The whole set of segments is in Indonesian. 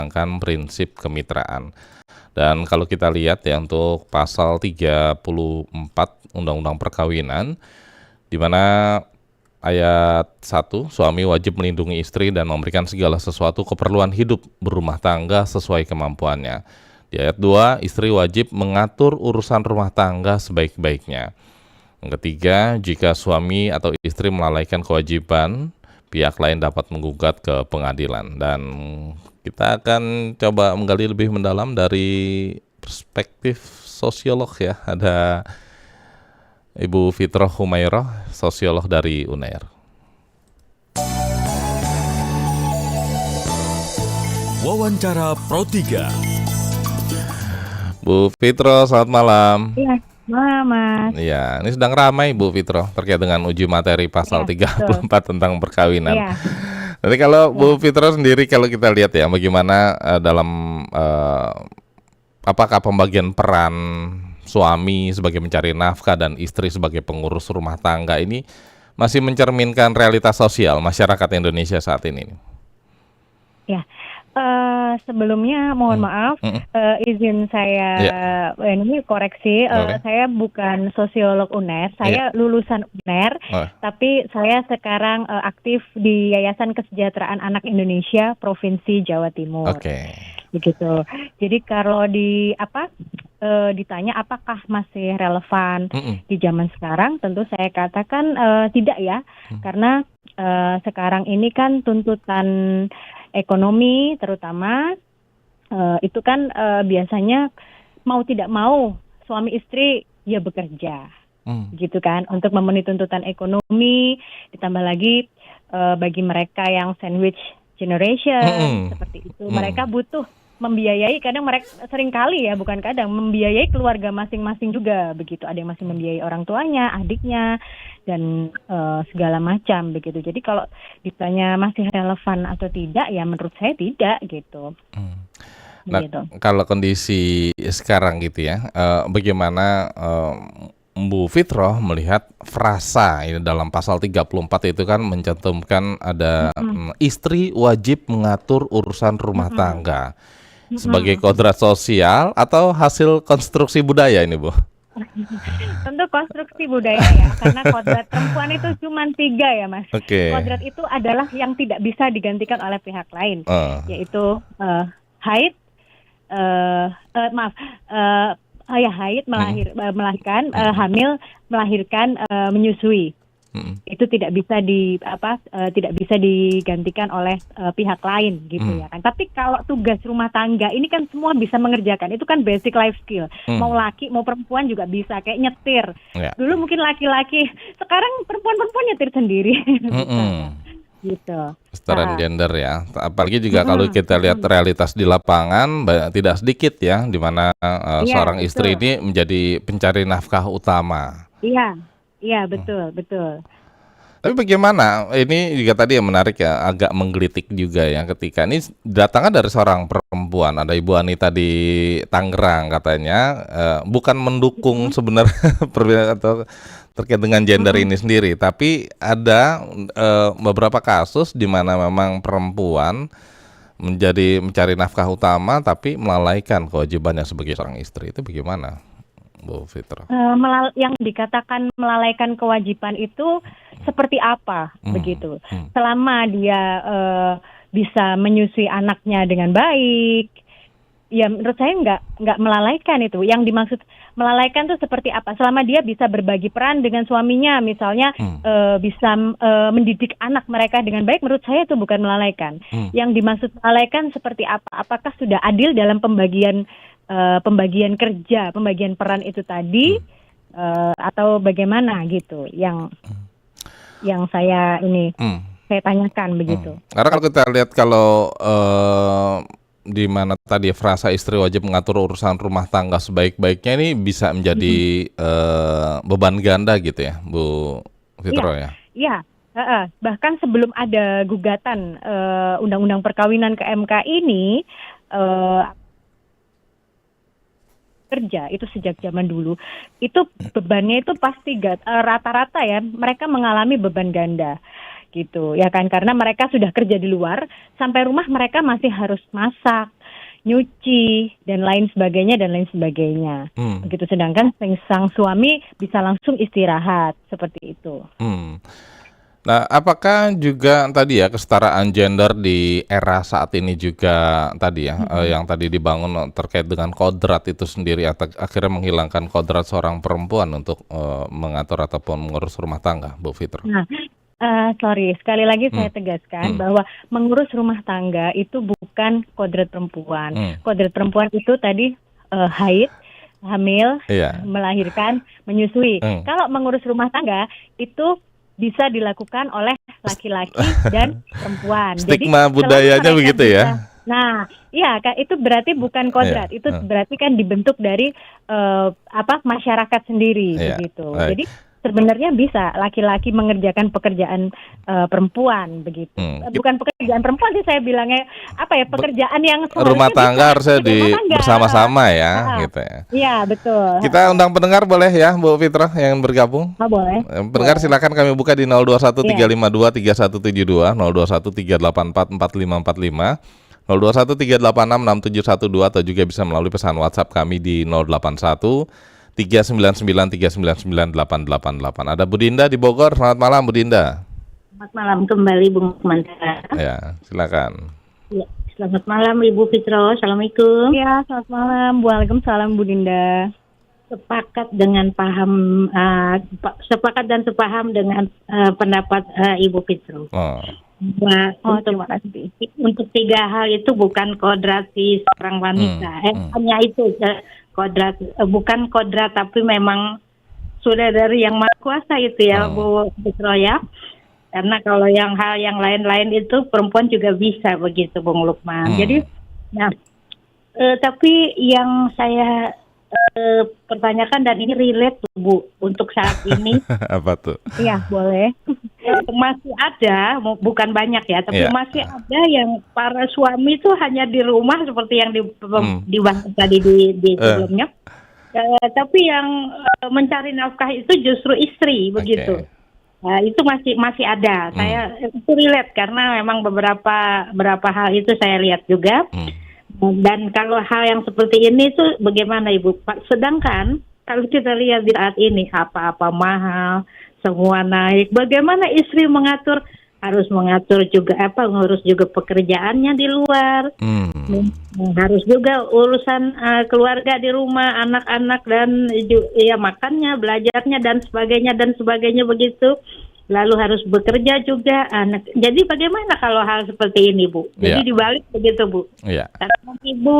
memperjuangkan prinsip kemitraan. Dan kalau kita lihat ya untuk pasal 34 Undang-Undang Perkawinan, di mana ayat 1, suami wajib melindungi istri dan memberikan segala sesuatu keperluan hidup berumah tangga sesuai kemampuannya. Di ayat 2, istri wajib mengatur urusan rumah tangga sebaik-baiknya. Yang ketiga, jika suami atau istri melalaikan kewajiban, pihak lain dapat menggugat ke pengadilan. Dan kita akan coba menggali lebih mendalam dari perspektif sosiolog ya. Ada Ibu Fitroh Humairah, sosiolog dari UNER. Wawancara Pro 3. Bu Fitroh, selamat malam. Iya, malam Mas. Iya, ini sedang ramai Bu Fitroh terkait dengan uji materi pasal 34 tentang perkawinan. Iya. Nanti kalau Bu Fitroh sendiri, kalau kita lihat ya bagaimana dalam apakah pembagian peran suami sebagai mencari nafkah dan istri sebagai pengurus rumah tangga ini masih mencerminkan realitas sosial masyarakat Indonesia saat ini? Ya, sebelumnya mohon maaf, izin saya ini koreksi, saya bukan sosiolog UNER, saya lulusan UNER, tapi saya sekarang aktif di Yayasan Kesejahteraan Anak Indonesia Provinsi Jawa Timur. Begitu. Jadi kalau ditanya apakah masih relevan di zaman sekarang, tentu saya katakan tidak ya, karena sekarang ini kan tuntutan ekonomi terutama itu kan biasanya mau tidak mau suami istri ya bekerja, gitu kan, untuk memenuhi tuntutan ekonomi. Ditambah lagi bagi mereka yang sandwich generation seperti itu, mereka butuh membiayai, kadang mereka seringkali ya, bukan kadang, membiayai keluarga masing-masing juga begitu. Ada yang masih membiayai orang tuanya, adiknya, dan segala macam begitu. Jadi kalau ditanya masih relevan atau tidak, ya menurut saya tidak gitu. Nah, kalau kondisi sekarang gitu ya, bagaimana Bu Fitroh melihat frasa ini dalam pasal 34 itu kan mencantumkan ada istri wajib mengatur urusan rumah tangga sebagai kodrat sosial atau hasil konstruksi budaya ini, Bu? Tentu konstruksi budaya ya, karena kodrat perempuan itu cuma 3 ya Mas. Kodrat itu adalah yang tidak bisa digantikan oleh pihak lain, yaitu haid, haid, melahirkan, hamil, melahirkan, menyusui. Itu tidak bisa tidak bisa digantikan oleh pihak lain gitu ya kan. Tapi kalau tugas rumah tangga ini kan semua bisa mengerjakan. Itu kan basic life skill. Mau laki mau perempuan juga bisa, kayak nyetir. Dulu mungkin laki-laki, sekarang perempuan nyetir sendiri. Gitu. Kesetaraan gender ya. Apalagi juga kalau kita lihat realitas di lapangan, tidak sedikit ya di mana seorang istri ini menjadi pencari nafkah utama. Iya, betul. Tapi bagaimana, ini juga tadi yang menarik ya, agak menggelitik juga ya ketika ini datangnya dari seorang perempuan, ada Ibu Anita di Tangerang katanya, bukan mendukung sebenarnya perbedaan atau terkait dengan gender ini sendiri, tapi ada beberapa kasus di mana memang perempuan menjadi mencari nafkah utama tapi melalaikan kewajibannya sebagai seorang istri. Itu bagaimana, Bu Fitroh? Yang dikatakan melalaikan kewajiban itu seperti apa begitu? Selama dia bisa menyusui anaknya dengan baik, ya menurut saya nggak melalaikan itu. Yang dimaksud melalaikan itu seperti apa? Selama dia bisa berbagi peran dengan suaminya, misalnya bisa mendidik anak mereka dengan baik, menurut saya itu bukan melalaikan. Yang dimaksud melalaikan seperti apa? Apakah sudah adil dalam pembagian kerja, pembagian peran itu tadi, atau bagaimana gitu? Yang saya saya tanyakan begitu. Karena kalau kita lihat di mana tadi frasa istri wajib mengatur urusan rumah tangga sebaik-baiknya, ini bisa menjadi beban ganda gitu ya, Bu Fitroh ya? Iya. Bahkan sebelum ada gugatan Undang-Undang Perkawinan ke MK ini, kerja itu sejak zaman dulu itu bebannya itu pasti rata-rata ya, mereka mengalami beban ganda gitu ya kan, karena mereka sudah kerja di luar, sampai rumah mereka masih harus masak, nyuci dan lain sebagainya Begitu, sedangkan sang suami bisa langsung istirahat seperti itu. Nah, apakah juga tadi ya kesetaraan gender di era saat ini juga tadi ya yang tadi dibangun terkait dengan kodrat itu sendiri akhirnya menghilangkan kodrat seorang perempuan untuk mengatur ataupun mengurus rumah tangga, Bu Fitra? Nah, sorry, sekali lagi saya tegaskan bahwa mengurus rumah tangga itu bukan kodrat perempuan. Kodrat perempuan itu tadi haid, hamil, melahirkan, menyusui. Kalau mengurus rumah tangga itu bisa dilakukan oleh laki-laki dan perempuan. Stigma jadi, budayanya begitu ya? Nah, iya, itu berarti bukan kodrat. Itu berarti kan dibentuk dari masyarakat sendiri begitu. Jadi sebenarnya bisa laki-laki mengerjakan pekerjaan perempuan begitu. Bukan pekerjaan perempuan sih saya bilangnya, pekerjaan yang rumah tangga harusnya bersama-sama ya, gitu ya. Iya, betul. Kita undang pendengar boleh ya, Bu Fitra yang bergabung? Boleh. Pendengar silakan kami buka di 0213523172, 0213844545, 0213866712 atau juga bisa melalui pesan WhatsApp kami di 081 399399888. Ada Bu Dinda di Bogor. Selamat malam, Bu Dinda. Selamat malam kembali, Bung Mantara. Ya, silakan. Ya, selamat malam, Ibu Fitro. Assalamualaikum. Ya, selamat malam. Waalaikumsalam, Bu Dinda. Sepakat dan sepaham dengan pendapat Ibu Fitro. Terima kasih. Untuk 3 hal itu bukan kodrati seorang wanita. Hanya itu kodrat, bukan kodrat, tapi memang sudah dari yang maha kuasa itu ya, Bu Fitro ya. Karena kalau hal yang lain-lain itu perempuan juga bisa begitu, Bung Lukman. Jadi, tapi yang saya pertanyakan dan ini relate Bu untuk saat ini. Apa tuh? Iya, boleh. Masih ada, bukan banyak ya, tapi masih ada yang para suami itu hanya di rumah seperti yang dibahas tadi di sebelumnya. Tapi yang mencari nafkah itu justru istri begitu. Nah, itu masih ada. Saya itu relate karena memang beberapa hal itu saya lihat juga. Dan kalau hal yang seperti ini tuh bagaimana Ibu? Sedangkan kalau kita lihat di saat ini apa-apa mahal, semua naik. Bagaimana istri harus mengatur juga ngurus juga pekerjaannya di luar. Harus juga urusan keluarga di rumah, anak-anak dan ya makannya, belajarnya dan sebagainya begitu. Lalu harus bekerja juga anak. Jadi bagaimana kalau hal seperti ini, Bu? Jadi dibalik begitu, Bu. Iya. Ibu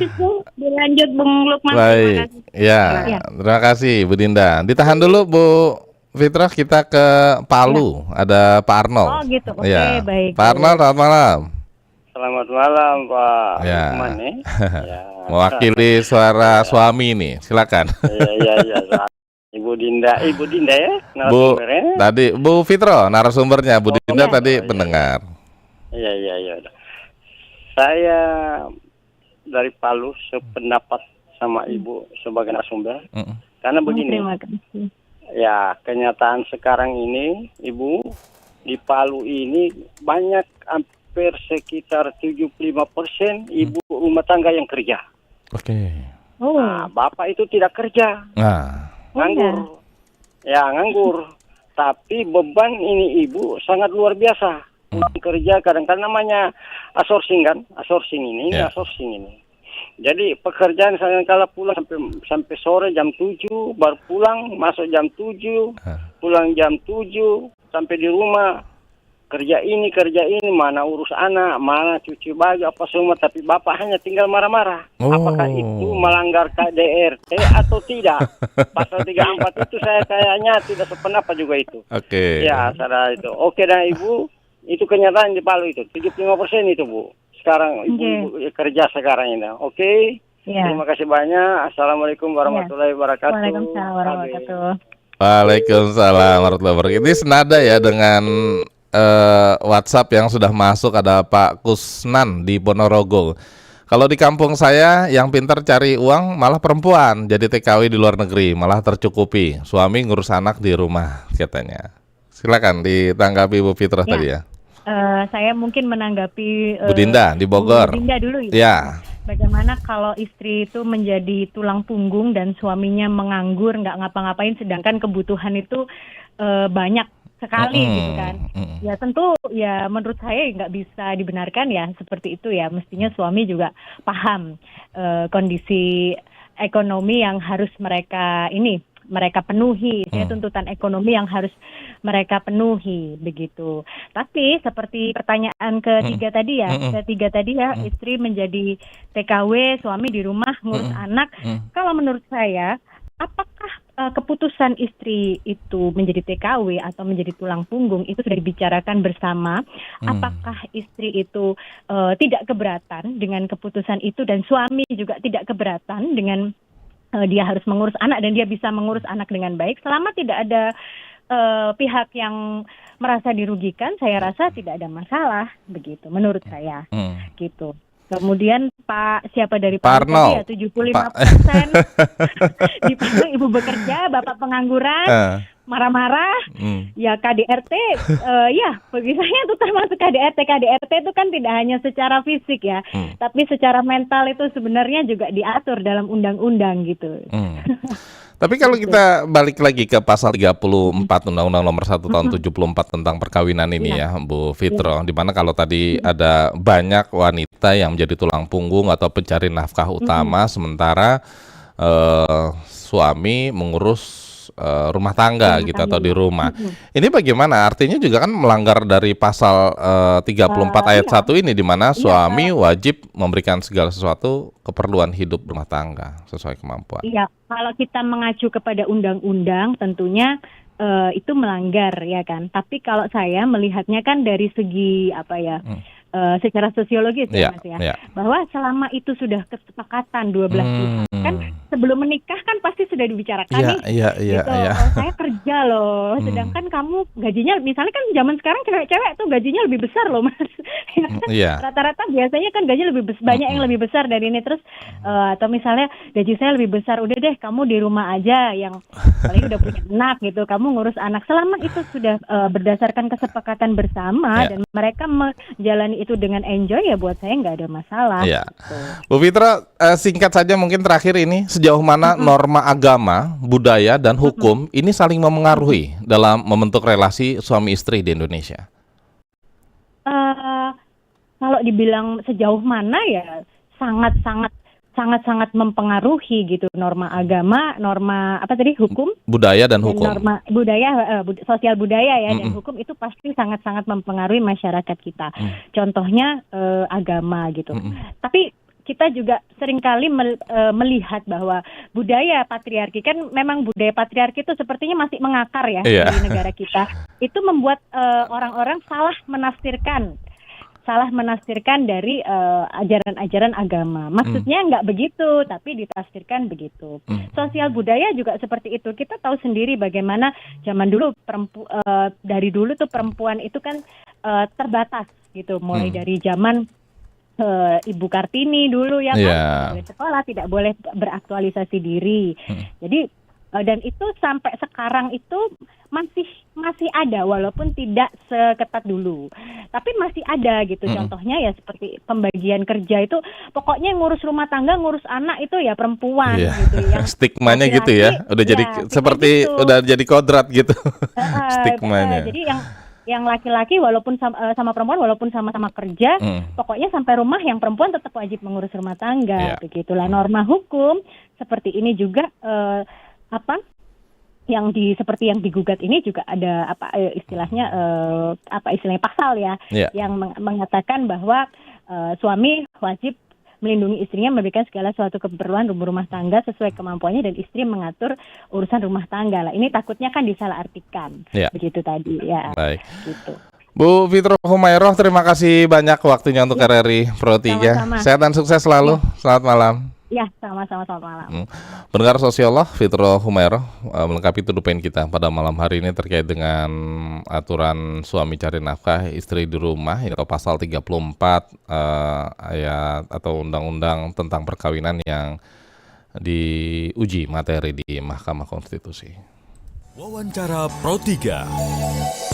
Fitro, dilanjut Bung Lukman. Baik. Ya, terima kasih Bu Dinda. Ditahan dulu Bu Fitra, kita ke Palu. Ada Pak Arnold. Oh gitu, oke, baik. Pak Arnold, selamat malam. Selamat malam Pak Lukman nih. Mewakili suara suami nih, silakan. Iya. Ibu Dinda ya, narasumbernya. Tadi Bu Fitro, narasumbernya. Bu Dinda tadi pendengar. Iya. Saya dari Palu sependapat sama Ibu sebagai narasumber. Karena begini. Terima kasih. Ya, kenyataan sekarang ini, Ibu, di Palu ini banyak hampir sekitar 75% ibu rumah tangga yang kerja. Oke. Nah, bapak itu tidak kerja. Nganggur. Nganggur. Tapi beban ini ibu sangat luar biasa. Kerja kadang-kadang namanya outsourcing kan? Outsourcing ini. Jadi pekerjaan saya kalau pulang sampai sore jam 7, baru pulang, masuk jam 7, pulang jam 7, sampai di rumah kerja ini, mana urus anak, mana cuci baju, apa semua, tapi bapak hanya tinggal marah-marah. Apakah itu melanggar KDRT atau tidak? Pasal 34 itu saya kayaknya tidak sependapat juga itu. Oke. Ya, saudara itu. Oke, dan Ibu, itu kenyataan di Palu itu, 75% itu, Bu. Sekarang Ibu kerja sekarang ini. Oke. Terima kasih banyak. Assalamualaikum warahmatullahi wabarakatuh. Waalaikumsalam warahmatullahi wabarakatuh. Waalaikumsalam warahmatullahi wabarakatuh. Ini senada ya dengan WhatsApp yang sudah masuk. Ada Pak Kusnan di Ponorogo. Kalau di kampung saya yang pintar cari uang malah perempuan, jadi TKW di luar negeri malah tercukupi. Suami ngurus anak di rumah katanya. Silakan ditanggapi Bu Fitra tadi ya. Saya mungkin menanggapi Bu Dinda di Bogor. Bu Dinda dulu ya. bagaimana kalau istri itu menjadi tulang punggung dan suaminya menganggur, nggak ngapa-ngapain, sedangkan kebutuhan itu banyak sekali gitu kan. Ya tentu ya menurut saya nggak bisa dibenarkan ya seperti itu ya. Mestinya suami juga paham kondisi ekonomi yang harus mereka penuhi, tuntutan ekonomi yang harus mereka penuhi begitu. Tapi seperti pertanyaan ketiga tadi ya, istri menjadi TKW, suami di rumah ngurus anak. Kalau menurut saya, apakah keputusan istri itu menjadi TKW atau menjadi tulang punggung itu sudah dibicarakan bersama? Apakah istri itu tidak keberatan dengan keputusan itu dan suami juga tidak keberatan dengan dia harus mengurus anak dan dia bisa mengurus anak dengan baik, selama tidak ada pihak yang merasa dirugikan, saya rasa tidak ada masalah begitu menurut saya gitu. Kemudian Pak siapa dari Pak Arno ya 75% dipanggil ibu bekerja, bapak pengangguran, marah-marah, ya KDRT, ya bagi saya itu termasuk KDRT. KDRT itu kan tidak hanya secara fisik ya, tapi secara mental itu sebenarnya juga diatur dalam undang-undang gitu. Tapi kalau kita balik lagi ke pasal 34 Undang-Undang Nomor 1 Tahun 74 tentang perkawinan ini ya, Bu Fitro, di mana kalau tadi ada banyak wanita yang menjadi tulang punggung atau pencari nafkah utama, sementara suami mengurus rumah tangga gitu atau di rumah. Ini bagaimana? Artinya juga kan melanggar dari pasal 34 ayat 1 ini, di mana suami wajib memberikan segala sesuatu keperluan hidup rumah tangga sesuai kemampuan. Iya, kalau kita mengacu kepada undang-undang tentunya itu melanggar ya kan. Tapi kalau saya melihatnya kan dari segi apa ya? Secara sosiologis ya Mas ya, bahwa selama itu sudah kesepakatan 12 pihak kan sebelum menikah kan pasti sudah dibicarakan gitu. Saya kerja loh, sedangkan kamu gajinya misalnya kan zaman sekarang cewek-cewek tuh gajinya lebih besar loh Mas. Rata-rata biasanya kan gaji lebih banyak yang lebih besar dari ini, terus atau misalnya gaji saya lebih besar, udah deh kamu di rumah aja yang paling udah punya anak gitu, kamu ngurus anak. Selama itu sudah berdasarkan kesepakatan bersama dan mereka menjalani itu dengan enjoy, ya buat saya nggak ada masalah. Gitu. Bu Fitra, singkat saja mungkin terakhir ini, sejauh mana norma agama, budaya dan hukum ini saling memengaruhi dalam membentuk relasi suami istri di Indonesia? Kalau dibilang sejauh mana ya sangat mempengaruhi gitu, norma agama, norma apa tadi, hukum, budaya dan hukum. Norma budaya, sosial budaya ya dan hukum itu pasti sangat mempengaruhi masyarakat kita. Contohnya agama gitu. Tapi kita juga seringkali melihat bahwa budaya patriarki, kan memang budaya patriarki itu sepertinya masih mengakar ya di negara kita. Itu membuat orang-orang salah menafsirkan dari ajaran-ajaran agama. Maksudnya nggak begitu, tapi ditafsirkan begitu. Sosial budaya juga seperti itu. Kita tahu sendiri bagaimana zaman dulu dari dulu tuh perempuan itu kan terbatas gitu, mulai dari zaman Ibu Kartini dulu ya kan, tidak boleh sekolah, tidak boleh beraktualisasi diri. Jadi dan itu sampai sekarang itu masih ada, walaupun tidak seketat dulu, tapi masih ada gitu. Contohnya ya seperti pembagian kerja itu, pokoknya ngurus rumah tangga, ngurus anak itu ya perempuan gitu. Yang stigmanya gitu ya, udah jadi seperti gitu. Udah jadi kodrat gitu. Stigmanya. Jadi yang laki-laki walaupun sama perempuan, walaupun sama-sama kerja, pokoknya sampai rumah yang perempuan tetap wajib mengurus rumah tangga. Begitulah norma hukum seperti ini juga. Seperti yang digugat ini juga ada istilahnya pasal ya, yang mengatakan bahwa suami wajib melindungi istrinya, memberikan segala suatu keperluan rumah tangga sesuai kemampuannya, dan istri mengatur urusan rumah tangga. Lah ini takutnya kan disalahartikan, begitu tadi ya. Baik. Gitu. Bu Fitro Humairoh, terima kasih banyak waktunya untuk RRI Pro 3. Sehat dan sukses selalu. Selamat malam. Ya, sama-sama, selamat malam. Pendengar sosiolog Fitro Humairoh melengkapi tuduhan kita pada malam hari ini terkait dengan aturan suami cari nafkah, istri di rumah, atau pasal 34 ayat atau undang-undang tentang perkawinan yang diuji materi di Mahkamah Konstitusi. Wawancara Pro 3.